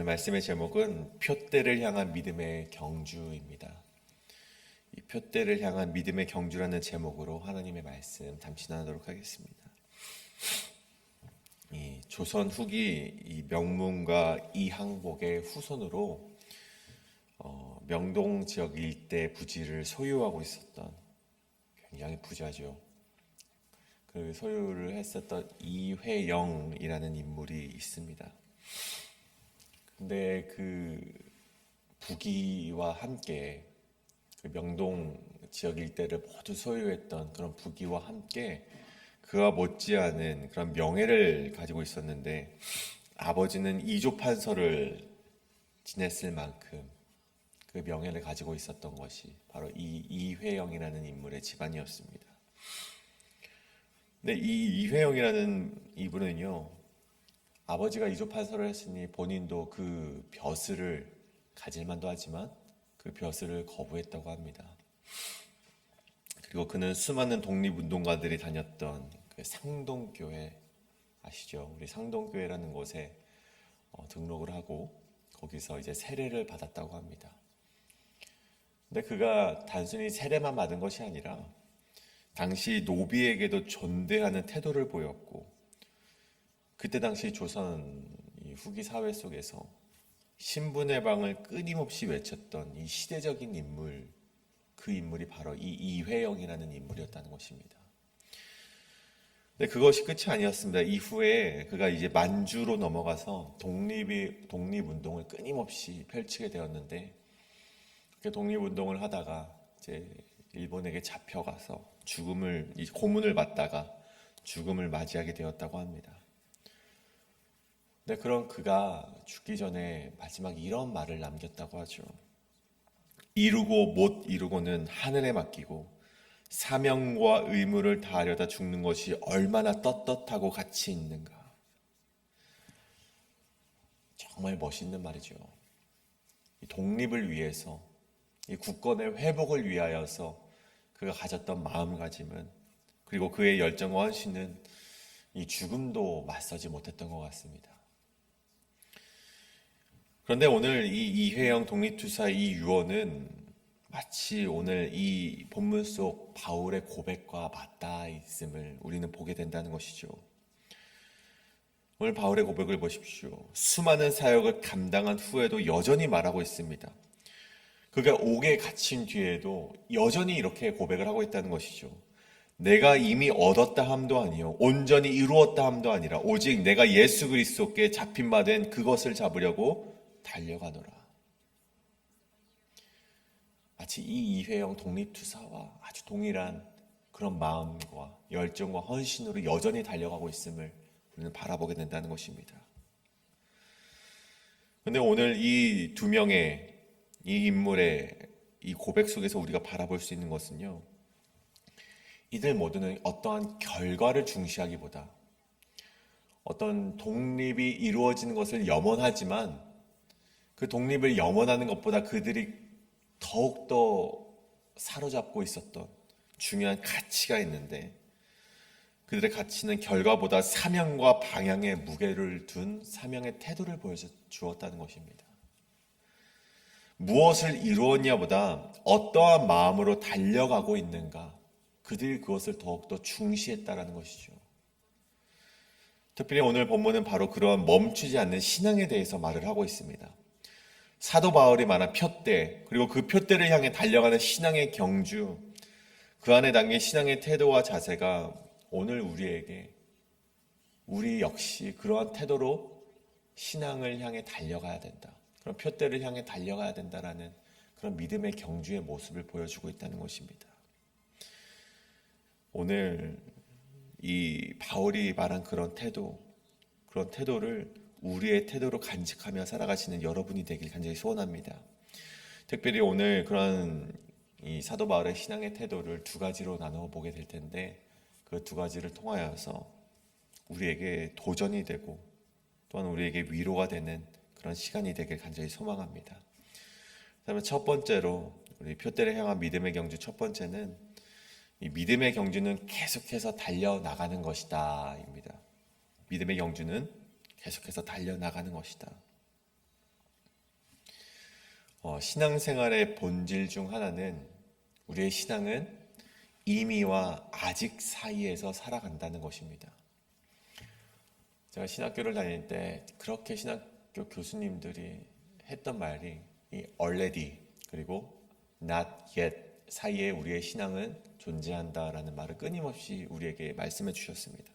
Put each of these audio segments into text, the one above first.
말씀의 제목은 표대를 향한 믿음의 경주입니다. 이 표대를 향한 믿음의 경주라는 제목으로 하나님의 말씀 잠시 나누도록 하겠습니다. 이 조선 후기 이 명문가 이항복의 후손으로 명동 지역 일대 부지를 소유하고 있었던 굉장히 부자죠. 그 소유를 했었던 이회영이라는 인물이 있습니다. 근데 그 부귀와 함께 그 명동 지역 일대를 모두 소유했던 그런 부귀와 함께 그와 못지않은 그런 명예를 가지고 있었는데 아버지는 이조 판서를 지냈을 만큼 그 명예를 가지고 있었던 것이 바로 이 이회영이라는 인물의 집안이었습니다. 근데 이 이회영이라는 이분은요, 아버지가 이조 판서를 했으니 본인도 그 벼슬을 가질 만도 하지만 그 벼슬을 거부했다고 합니다. 그리고 그는 수많은 독립운동가들이 다녔던 그 상동교회 아시죠? 우리 상동교회라는 곳에 등록을 하고 거기서 이제 세례를 받았다고 합니다. 근데 그가 단순히 세례만 받은 것이 아니라 당시 노비에게도 존대하는 태도를 보였고, 그때 당시 조선 후기 사회 속에서 신분의 방을 끊임없이 외쳤던 이 시대적인 인물, 그 인물이 바로 이 이회영이라는 인물이었다는 것입니다. 근데 그것이 끝이 아니었습니다. 이후에 그가 이제 만주로 넘어가서 독립운동을 끊임없이 펼치게 되었는데, 그 독립운동을 하다가 이제 일본에게 잡혀가서 고문을 받다가 죽음을 맞이하게 되었다고 합니다. 근데 그런 그가 죽기 전에 마지막 이런 말을 남겼다고 하죠. 이루고 못 이루고는 하늘에 맡기고 사명과 의무를 다하려다 죽는 것이 얼마나 떳떳하고 가치 있는가. 정말 멋있는 말이죠. 이 독립을 위해서, 이 국권의 회복을 위하여서 그가 가졌던 마음가짐은, 그리고 그의 열정과 헌신은 이 죽음도 맞서지 못했던 것 같습니다. 그런데 오늘 이 이회영 독립투사 이 유언은 마치 오늘 이 본문 속 바울의 고백과 맞닿아 있음을 우리는 보게 된다는 것이죠. 오늘 바울의 고백을 보십시오. 수많은 사역을 감당한 후에도 여전히 말하고 있습니다. 그가 옥에 갇힌 뒤에도 여전히 이렇게 고백을 하고 있다는 것이죠. 내가 이미 얻었다 함도 아니요 온전히 이루었다 함도 아니라 오직 내가 예수 그리스도께 잡힌 바 된 그것을 잡으려고 달려가노라. 마치 이 이회영 독립투사와 아주 동일한 그런 마음과 열정과 헌신으로 여전히 달려가고 있음을 우리는 바라보게 된다는 것입니다. 그런데 오늘 이 두 명의 이 인물의 이 고백 속에서 우리가 바라볼 수 있는 것은요, 이들 모두는 어떠한 결과를 중시하기보다 어떤 독립이 이루어지는 것을 염원하지만 그 독립을 염원하는 것보다 그들이 더욱더 사로잡고 있었던 중요한 가치가 있는데, 그들의 가치는 결과보다 사명과 방향에 무게를 둔 사명의 태도를 보여주었다는 것입니다. 무엇을 이루었냐보다 어떠한 마음으로 달려가고 있는가, 그들이 그것을 더욱더 중시했다라는 것이죠. 특별히 오늘 본문은 바로 그런 멈추지 않는 신앙에 대해서 말을 하고 있습니다. 사도 바울이 말한 표대, 그리고 그 표대를 향해 달려가는 신앙의 경주, 그 안에 담긴 신앙의 태도와 자세가 오늘 우리 역시 그러한 태도로 신앙을 향해 달려가야 된다, 그런 표대를 향해 달려가야 된다라는 그런 믿음의 경주의 모습을 보여주고 있다는 것입니다. 오늘 이 바울이 말한 그런 태도를 우리의 태도로 간직하며 살아가시는 여러분이 되길 간절히 소원합니다. 특별히 오늘 그런 이 사도 바울의 신앙의 태도를 두 가지로 나누어 보게 될 텐데, 그 두 가지를 통하여서 우리에게 도전이 되고 또한 우리에게 위로가 되는 그런 시간이 되길 간절히 소망합니다. 그다음에 첫 번째로 우리 표대를 향한 믿음의 경주 첫 번째는, 이 믿음의 경주는 계속해서 달려나가는 것이다 입니다. 믿음의 경주는 계속해서 달려나가는 것이다. 신앙생활의 본질 중 하나는 우리의 신앙은 이미와 아직 사이에서 살아간다는 것입니다. 제가 신학교를 다닐 때 그렇게 신학교 교수님들이 했던 말이 이 already 그리고 not yet 사이에 우리의 신앙은 존재한다라는 말을 끊임없이 우리에게 말씀해 주셨습니다.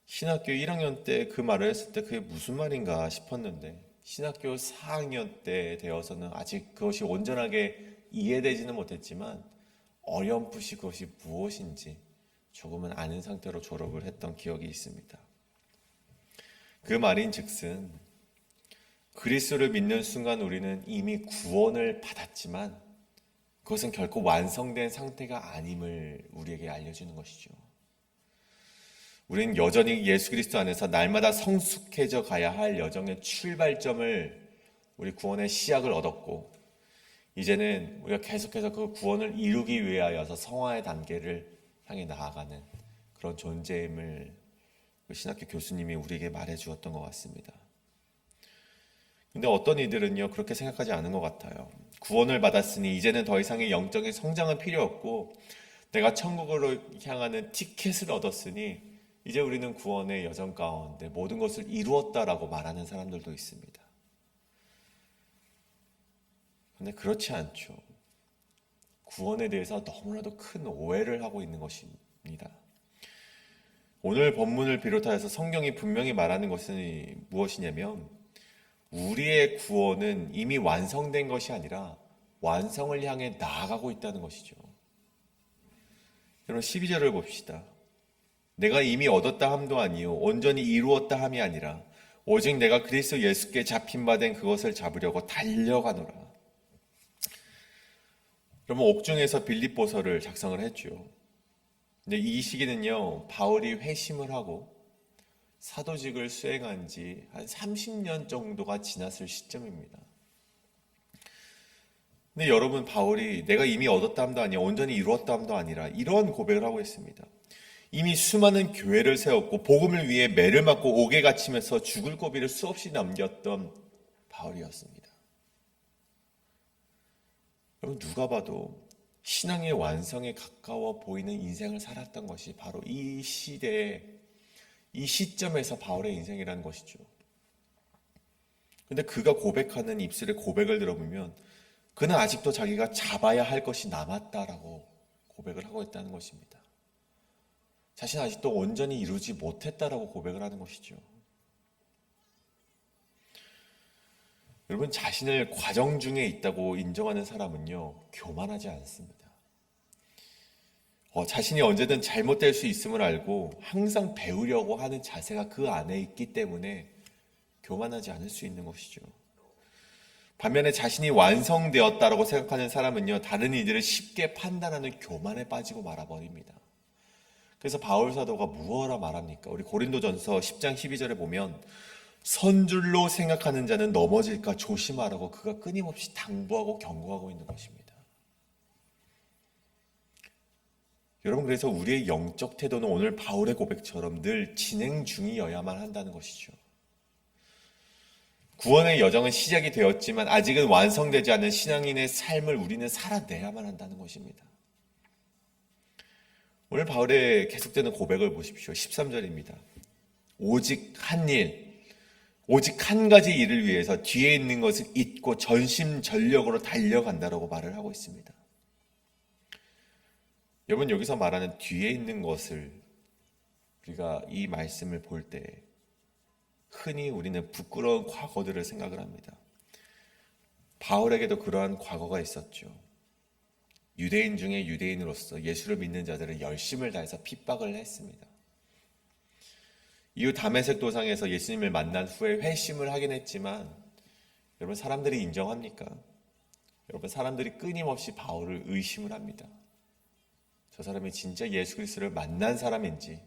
신학교 1학년 때 그 말을 했을 때 그게 무슨 말인가 싶었는데 신학교 4학년 때 되어서는 아직 그것이 온전하게 이해되지는 못했지만 어렴풋이 그것이 무엇인지 조금은 아는 상태로 졸업을 했던 기억이 있습니다. 그 말인즉슨 그리스도를 믿는 순간 우리는 이미 구원을 받았지만 그것은 결코 완성된 상태가 아님을 우리에게 알려주는 것이죠. 우리는 여전히 예수 그리스도 안에서 날마다 성숙해져 가야 할 여정의 출발점을 우리 구원의 시작을 얻었고 이제는 우리가 계속해서 그 구원을 이루기 위하여서 성화의 단계를 향해 나아가는 그런 존재임을 신학교 교수님이 우리에게 말해 주었던 것 같습니다. 근데 어떤 이들은요 그렇게 생각하지 않은 것 같아요. 구원을 받았으니 이제는 더 이상의 영적인 성장은 필요 없고 내가 천국으로 향하는 티켓을 얻었으니 이제 우리는 구원의 여정 가운데 모든 것을 이루었다라고 말하는 사람들도 있습니다. 그런데 그렇지 않죠. 구원에 대해서 너무나도 큰 오해를 하고 있는 것입니다. 오늘 본문을 비롯하여서 성경이 분명히 말하는 것은 무엇이냐면 우리의 구원은 이미 완성된 것이 아니라 완성을 향해 나아가고 있다는 것이죠. 여러분 12절을 봅시다. 내가 이미 얻었다 함도 아니요 온전히 이루었다 함이 아니라 오직 내가 그리스도 예수께 잡힌 바 된 그것을 잡으려고 달려가노라. 그러면 옥중에서 빌립보서를 작성을 했죠. 근데 이 시기는요 바울이 회심을 하고 사도직을 수행한 지 한 30년 정도가 지났을 시점입니다. 근데 여러분 바울이 내가 이미 얻었다 함도 아니야 온전히 이루었다 함도 아니라 이러한 고백을 하고 있습니다. 이미 수많은 교회를 세웠고 복음을 위해 매를 맞고 옥에 갇히면서 죽을 고비를 수없이 남겼던 바울이었습니다. 여러분 누가 봐도 신앙의 완성에 가까워 보이는 인생을 살았던 것이 바로 이 시대에 이 시점에서 바울의 인생이라는 것이죠. 근데 그가 고백하는 입술의 고백을 들어보면 그는 아직도 자기가 잡아야 할 것이 남았다라고 고백을 하고 있다는 것입니다. 자신은 아직도 온전히 이루지 못했다라고 고백을 하는 것이죠. 여러분 자신을 과정 중에 있다고 인정하는 사람은요 교만하지 않습니다. 자신이 언제든 잘못될 수 있음을 알고 항상 배우려고 하는 자세가 그 안에 있기 때문에 교만하지 않을 수 있는 것이죠. 반면에 자신이 완성되었다라고 생각하는 사람은요 다른 이들을 쉽게 판단하는 교만에 빠지고 말아버립니다. 그래서 바울 사도가 무엇라 말합니까? 우리 고린도전서 10장 12절에 보면 선줄로 생각하는 자는 넘어질까 조심하라고 그가 끊임없이 당부하고 경고하고 있는 것입니다. 여러분 그래서 우리의 영적 태도는 오늘 바울의 고백처럼 늘 진행 중이어야만 한다는 것이죠. 구원의 여정은 시작이 되었지만 아직은 완성되지 않은 신앙인의 삶을 우리는 살아내야만 한다는 것입니다. 오늘 바울의 계속되는 고백을 보십시오. 13절입니다. 오직 한 일, 오직 한 가지 일을 위해서 뒤에 있는 것을 잊고 전심전력으로 달려간다라고 말을 하고 있습니다. 여러분 여기서 말하는 뒤에 있는 것을 우리가 이 말씀을 볼 때 흔히 우리는 부끄러운 과거들을 생각을 합니다. 바울에게도 그러한 과거가 있었죠. 유대인 중에 유대인으로서 예수를 믿는 자들은 열심을 다해서 핍박을 했습니다. 이후 다메섹 도상에서 예수님을 만난 후에 회심을 하긴 했지만 여러분 사람들이 인정합니까? 여러분 사람들이 끊임없이 바울을 의심을 합니다. 저 사람이 진짜 예수 그리스도를 만난 사람인지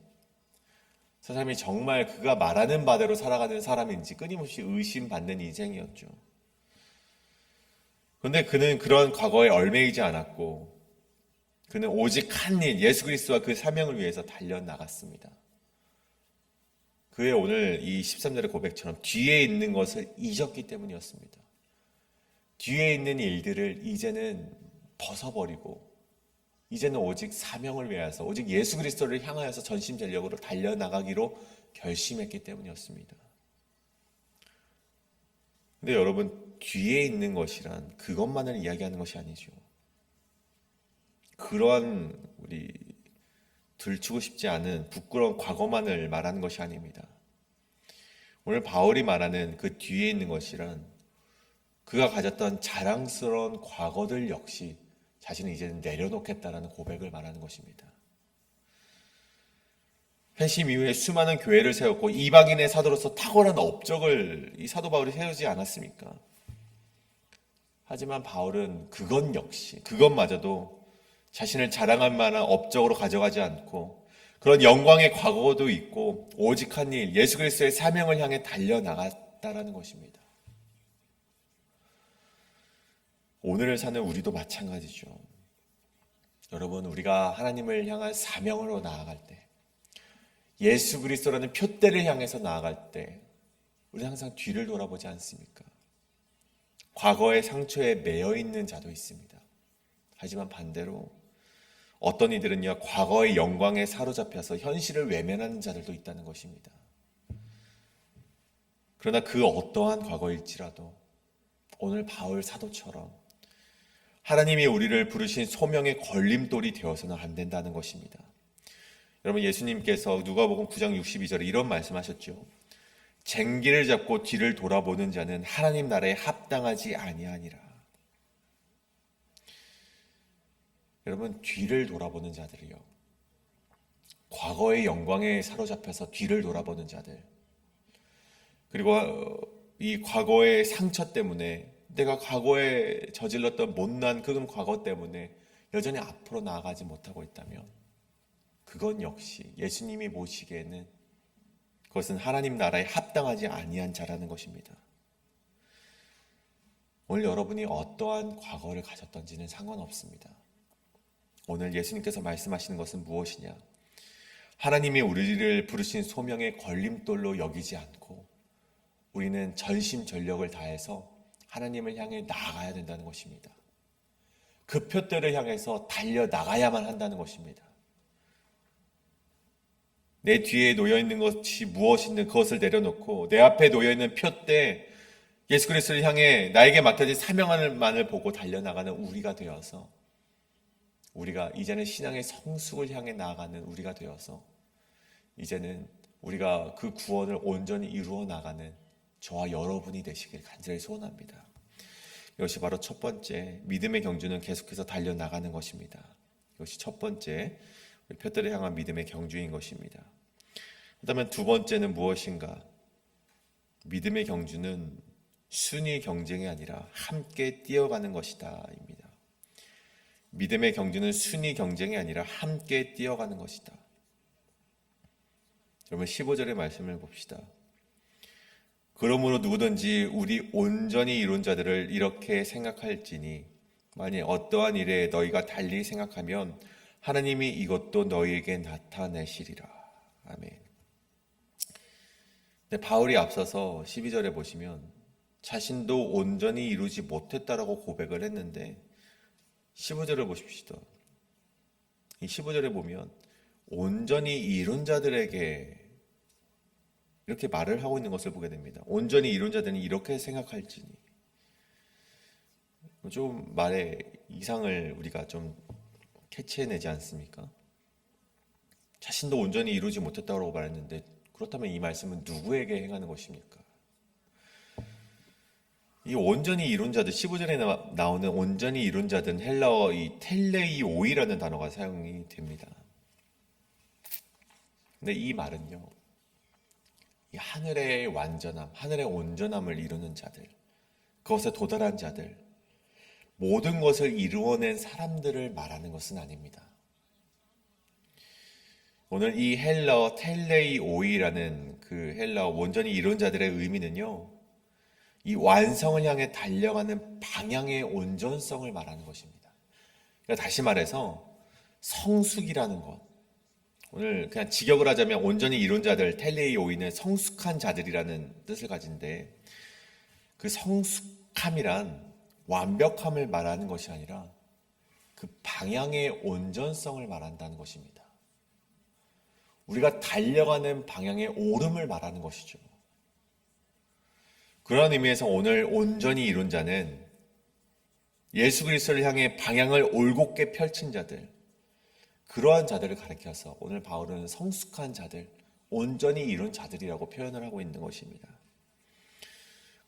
저 사람이 정말 그가 말하는 바대로 살아가는 사람인지 끊임없이 의심받는 인생이었죠. 그런데 그는 그런 과거에 얽매이지 않았고 그는 오직 한 일, 예수 그리스도와 그 사명을 위해서 달려나갔습니다. 그의 오늘 이 13절의 고백처럼 뒤에 있는 것을 잊었기 때문이었습니다. 뒤에 있는 일들을 이제는 벗어버리고 이제는 오직 사명을 위하여서 오직 예수 그리스도를 향하여서 전심전력으로 달려나가기로 결심했기 때문이었습니다. 근데 여러분, 뒤에 있는 것이란 그것만을 이야기하는 것이 아니죠. 그러한 우리 들추고 싶지 않은 부끄러운 과거만을 말하는 것이 아닙니다. 오늘 바울이 말하는 그 뒤에 있는 것이란 그가 가졌던 자랑스러운 과거들 역시 자신은 이제는 내려놓겠다라는 고백을 말하는 것입니다. 회심 이후에 수많은 교회를 세웠고 이방인의 사도로서 탁월한 업적을 이 사도 바울이 세우지 않았습니까? 하지만 바울은 그것마저도 자신을 자랑할 만한 업적으로 가져가지 않고 그런 영광의 과거도 있고 오직 한 일, 예수 그리스도의 사명을 향해 달려나갔다라는 것입니다. 오늘을 사는 우리도 마찬가지죠. 여러분, 우리가 하나님을 향한 사명으로 나아갈 때, 예수 그리스도라는 표대를 향해서 나아갈 때 우리 항상 뒤를 돌아보지 않습니까? 과거의 상처에 매여 있는 자도 있습니다. 하지만 반대로 어떤 이들은요, 과거의 영광에 사로잡혀서 현실을 외면하는 자들도 있다는 것입니다. 그러나 그 어떠한 과거일지라도 오늘 바울 사도처럼 하나님이 우리를 부르신 소명의 걸림돌이 되어서는 안 된다는 것입니다. 여러분, 예수님께서 누가복음 9장 62절에 이런 말씀하셨죠. 쟁기를 잡고 뒤를 돌아보는 자는 하나님 나라에 합당하지 아니하니라. 여러분, 뒤를 돌아보는 자들이요, 과거의 영광에 사로잡혀서 뒤를 돌아보는 자들, 그리고 이 과거의 상처 때문에 내가 과거에 저질렀던 못난 그런 과거 때문에 여전히 앞으로 나아가지 못하고 있다면 그건 역시 예수님이 보시기에는 그것은 하나님 나라에 합당하지 아니한 자라는 것입니다. 오늘 여러분이 어떠한 과거를 가졌던지는 상관없습니다. 오늘 예수님께서 말씀하시는 것은 무엇이냐? 하나님이 우리를 부르신 소명의 걸림돌로 여기지 않고 우리는 전심전력을 다해서 하나님을 향해 나아가야 된다는 것입니다. 그 표대를 향해서 달려나가야만 한다는 것입니다. 내 뒤에 놓여있는 것이 무엇이든 그것을 내려놓고 내 앞에 놓여있는 표대, 예수 그리스도를 향해 나에게 맡겨진 사명만을 보고 달려나가는 우리가 되어서, 우리가 이제는 신앙의 성숙을 향해 나아가는 우리가 되어서 이제는 우리가 그 구원을 온전히 이루어 나가는 저와 여러분이 되시길 간절히 소원합니다. 이것이 바로 첫 번째, 믿음의 경주는 계속해서 달려나가는 것입니다. 이것이 첫 번째, 우리 표대를 향한 믿음의 경주인 것입니다. 그렇다면 두 번째는 무엇인가? 믿음의 경주는 순위 경쟁이 아니라 함께 뛰어가는 것이다 입니다. 믿음의 경주는 순위 경쟁이 아니라 함께 뛰어가는 것이다. 여러분, 15절의 말씀을 봅시다. 그러므로 누구든지 우리 온전히 이룬 자들을 이렇게 생각할지니 만일 어떠한 일에 너희가 달리 생각하면 하나님이 이것도 너희에게 나타내시리라. 아멘. 근데 바울이 앞서서 12절에 보시면 자신도 온전히 이루지 못했다라고 고백을 했는데 15절을 보십시오. 이 15절에 보면 온전히 이룬 자들에게 이렇게 말을 하고 있는 것을 보게 됩니다. 온전히 이룬 자들은 이렇게 생각할지니. 좀 말의 이상을 우리가 좀 캐치해내지 않습니까? 자신도 온전히 이루지 못했다고 말했는데 그렇다면 이 말씀은 누구에게 행하는 것입니까? 이 온전히 이룬 자들, 15절에 나오는 온전히 이룬 자들은 헬라어 이 텔레이오이라는 단어가 사용이 됩니다. 근데 이 말은요, 이 하늘의 완전함, 하늘의 온전함을 이루는 자들, 그것에 도달한 자들, 모든 것을 이루어낸 사람들을 말하는 것은 아닙니다. 오늘 이 헬라어 텔레이오이라는 그 헬라어 온전히 이룬 자들의 의미는요, 이 완성을 향해 달려가는 방향의 온전성을 말하는 것입니다. 그러니까 다시 말해서 성숙이라는 것, 오늘 그냥 직역을 하자면 온전히 이룬 자들, 텔레이오이는 성숙한 자들이라는 뜻을 가진데 그 성숙함이란 완벽함을 말하는 것이 아니라 그 방향의 온전성을 말한다는 것입니다. 우리가 달려가는 방향의 오름을 말하는 것이죠. 그런 의미에서 오늘 온전히 이룬 자는 예수 그리스도를 향해 방향을 올곧게 펼친 자들, 그러한 자들을 가리켜서 오늘 바울은 성숙한 자들, 온전히 이룬 자들이라고 표현을 하고 있는 것입니다.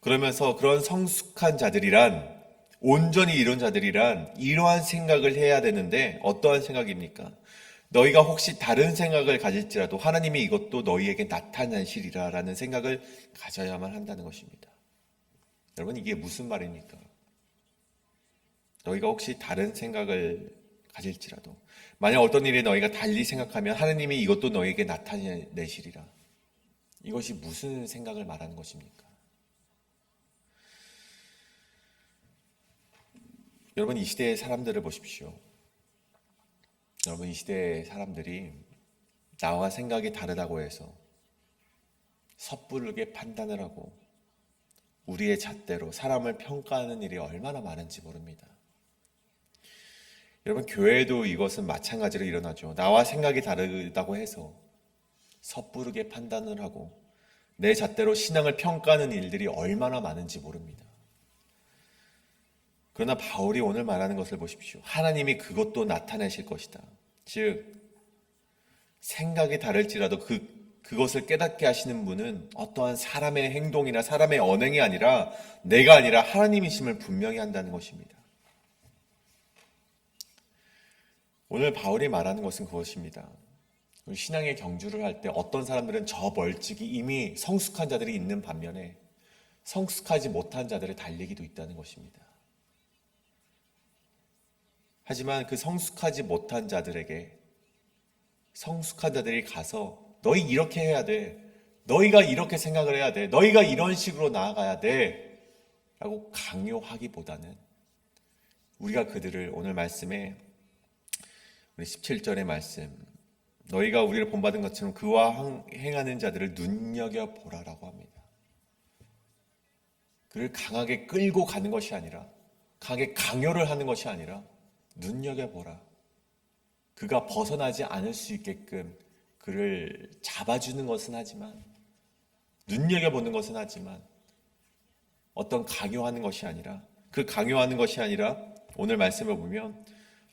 그러면서 그런 성숙한 자들이란, 온전히 이룬 자들이란 이러한 생각을 해야 되는데 어떠한 생각입니까? 너희가 혹시 다른 생각을 가질지라도 하나님이 이것도 너희에게 나타나시리라 라는 생각을 가져야만 한다는 것입니다. 여러분, 이게 무슨 말입니까? 너희가 혹시 다른 생각을 가질지라도, 만약 어떤 일에 너희가 달리 생각하면 하나님이 이것도 너희에게 나타내시리라. 이것이 무슨 생각을 말하는 것입니까? 여러분, 이 시대의 사람들을 보십시오. 여러분, 이 시대의 사람들이 나와 생각이 다르다고 해서 섣부르게 판단을 하고 우리의 잣대로 사람을 평가하는 일이 얼마나 많은지 모릅니다. 여러분, 교회에도 이것은 마찬가지로 일어나죠. 나와 생각이 다르다고 해서 섣부르게 판단을 하고 내 잣대로 신앙을 평가하는 일들이 얼마나 많은지 모릅니다. 그러나 바울이 오늘 말하는 것을 보십시오. 하나님이 그것도 나타내실 것이다. 즉, 생각이 다를지라도 그것을 깨닫게 하시는 분은 어떠한 사람의 행동이나 사람의 언행이 아니라 내가 아니라 하나님이심을 분명히 한다는 것입니다. 오늘 바울이 말하는 것은 그것입니다. 신앙의 경주를 할 때 어떤 사람들은 저 멀찍이 이미 성숙한 자들이 있는 반면에 성숙하지 못한 자들의 달리기도 있다는 것입니다. 하지만 그 성숙하지 못한 자들에게 성숙한 자들이 가서 너희 이렇게 해야 돼. 너희가 이렇게 생각을 해야 돼. 너희가 이런 식으로 나아가야 돼. 라고 강요하기보다는 우리가 그들을 오늘 말씀에 우리 17절의 말씀, 너희가 우리를 본받은 것처럼 그와 행하는 자들을 눈여겨보라라고 합니다. 그를 강하게 끌고 가는 것이 아니라, 강하게 강요를 하는 것이 아니라 눈여겨보라. 그가 벗어나지 않을 수 있게끔 그를 잡아주는 것은 하지만, 눈여겨보는 것은 하지만 어떤 강요하는 것이 아니라, 그 강요하는 것이 아니라 오늘 말씀을 보면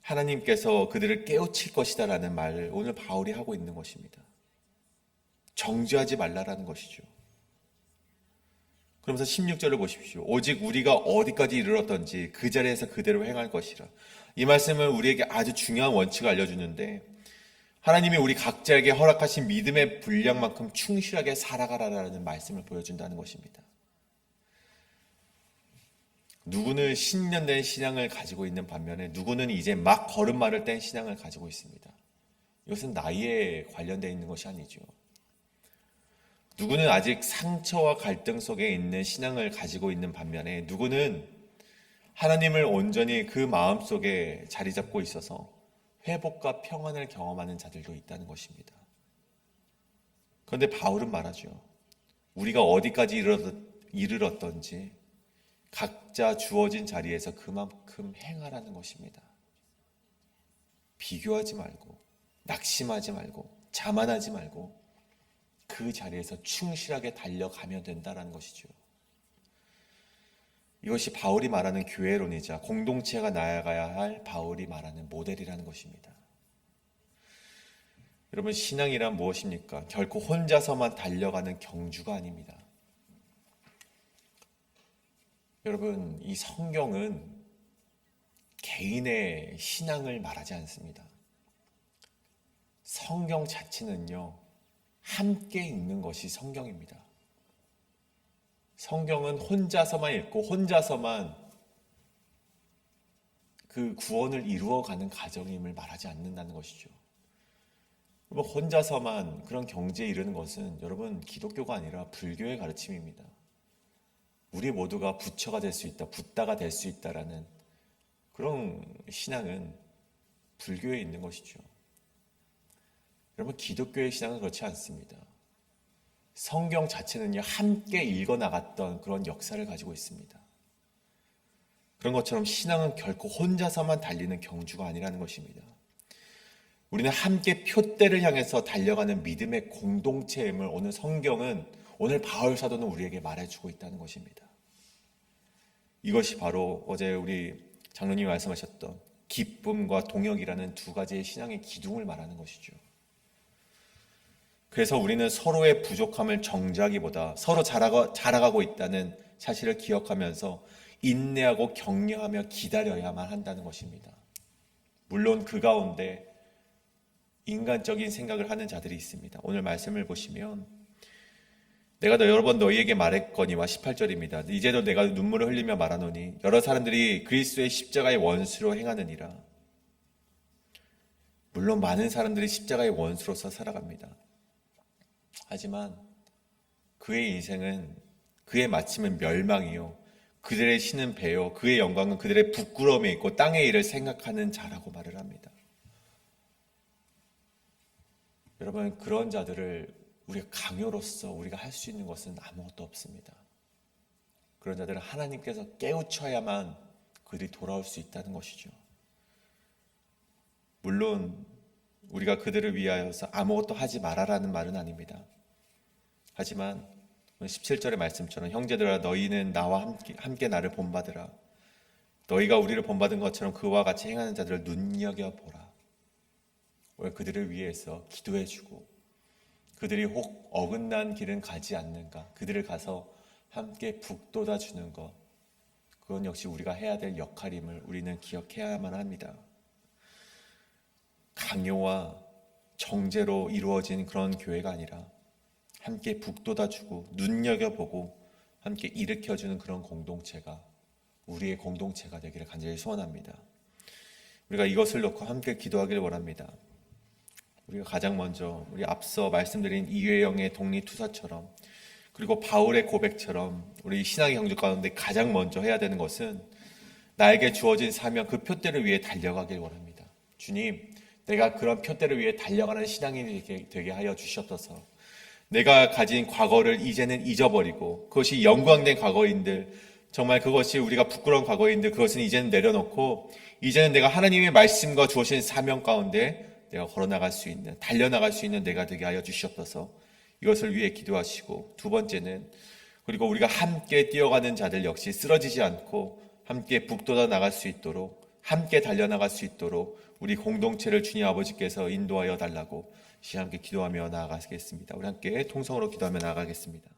하나님께서 그들을 깨우칠 것이다 라는 말을 오늘 바울이 하고 있는 것입니다. 정죄하지 말라라는 것이죠. 그러면서 16절을 보십시오. 오직 우리가 어디까지 이르렀던지 그 자리에서 그대로 행할 것이라. 이 말씀은 우리에게 아주 중요한 원칙을 알려주는데, 하나님이 우리 각자에게 허락하신 믿음의 분량만큼 충실하게 살아가라라는 말씀을 보여준다는 것입니다. 누구는 신년된 신앙을 가지고 있는 반면에 누구는 이제 막 걸음마를 뗀 신앙을 가지고 있습니다. 이것은 나이에 관련되어 있는 것이 아니죠. 누구는 아직 상처와 갈등 속에 있는 신앙을 가지고 있는 반면에 누구는 하나님을 온전히 그 마음속에 자리 잡고 있어서 회복과 평안을 경험하는 자들도 있다는 것입니다. 그런데 바울은 말하죠. 우리가 어디까지 이르렀던지 각자 주어진 자리에서 그만큼 행하라는 것입니다. 비교하지 말고, 낙심하지 말고, 자만하지 말고 그 자리에서 충실하게 달려가면 된다는 것이죠. 이것이 바울이 말하는 교회론이자 공동체가 나아가야 할 바울이 말하는 모델이라는 것입니다. 여러분, 신앙이란 무엇입니까? 결코 혼자서만 달려가는 경주가 아닙니다. 여러분, 이 성경은 개인의 신앙을 말하지 않습니다. 성경 자체는요, 함께 읽는 것이 성경입니다. 성경은 혼자서만 읽고 혼자서만 그 구원을 이루어가는 과정임을 말하지 않는다는 것이죠. 여러분, 혼자서만 그런 경지에 이르는 것은 여러분 기독교가 아니라 불교의 가르침입니다. 우리 모두가 부처가 될 수 있다, 붓다가 될 수 있다라는 그런 신앙은 불교에 있는 것이죠. 여러분, 기독교의 신앙은 그렇지 않습니다. 성경 자체는요, 함께 읽어나갔던 그런 역사를 가지고 있습니다. 그런 것처럼 신앙은 결코 혼자서만 달리는 경주가 아니라는 것입니다. 우리는 함께 표대를 향해서 달려가는 믿음의 공동체임을 오늘 성경은, 오늘 바울 사도는 우리에게 말해주고 있다는 것입니다. 이것이 바로 어제 우리 장로님이 말씀하셨던 기쁨과 동역이라는 두 가지의 신앙의 기둥을 말하는 것이죠. 그래서 우리는 서로의 부족함을 정죄하기보다 서로 자라가고 있다는 사실을 기억하면서 인내하고 격려하며 기다려야만 한다는 것입니다. 물론 그 가운데 인간적인 생각을 하는 자들이 있습니다. 오늘 말씀을 보시면 내가 여러 번 너희에게 말했거니와 18절입니다. 이제도 내가 눈물을 흘리며 말하노니 여러 사람들이 그리스도의 십자가의 원수로 행하느니라. 물론 많은 사람들이 십자가의 원수로서 살아갑니다. 하지만 그의 인생은, 그의 마침은 멸망이요, 그들의 신은 배요, 그의 영광은 그들의 부끄러움에 있고 땅의 일을 생각하는 자라고 말을 합니다. 여러분, 그런 자들을 우리가 강요로서 우리가 할 수 있는 것은 아무것도 없습니다. 그런 자들은 하나님께서 깨우쳐야만 그들이 돌아올 수 있다는 것이죠. 물론 우리가 그들을 위하여서 아무것도 하지 말아라는 말은 아닙니다. 하지만 17절의 말씀처럼 형제들아 너희는 나와 함께 나를 본받으라. 너희가 우리를 본받은 것처럼 그와 같이 행하는 자들을 눈여겨보라. 왜 그들을 위해서 기도해주고, 그들이 혹 어긋난 길은 가지 않는가, 그들을 가서 함께 북돋아 주는 것, 그건 역시 우리가 해야 될 역할임을 우리는 기억해야만 합니다. 강요와 정죄로 이루어진 그런 교회가 아니라 함께 북돋아주고 눈여겨보고 함께 일으켜주는 그런 공동체가 우리의 공동체가 되기를 간절히 소원합니다. 우리가 이것을 놓고 함께 기도하기를 원합니다. 우리가 가장 먼저 우리 앞서 말씀드린 이회영의 독립투사처럼, 그리고 바울의 고백처럼 우리 신앙의 경주 가운데 가장 먼저 해야 되는 것은 나에게 주어진 사명, 그 표대를 위해 달려가길 원합니다. 주님, 내가 그런 표대를 위해 달려가는 신앙인이 되게 하여 주시옵소서. 내가 가진 과거를 이제는 잊어버리고, 그것이 영광된 과거인들, 정말 그것이 우리가 부끄러운 과거인들, 그것은 이제는 내려놓고 이제는 내가 하나님의 말씀과 주어진 사명 가운데 내가 걸어나갈 수 있는, 달려나갈 수 있는 내가 되게 하여 주시옵소서. 이것을 위해 기도하시고, 두 번째는 그리고 우리가 함께 뛰어가는 자들 역시 쓰러지지 않고 함께 북돋아 나갈 수 있도록, 함께 달려나갈 수 있도록 우리 공동체를 주님 아버지께서 인도하여 달라고 함께 기도하며 나아가겠습니다. 우리 함께 통성으로 기도하며 나아가겠습니다.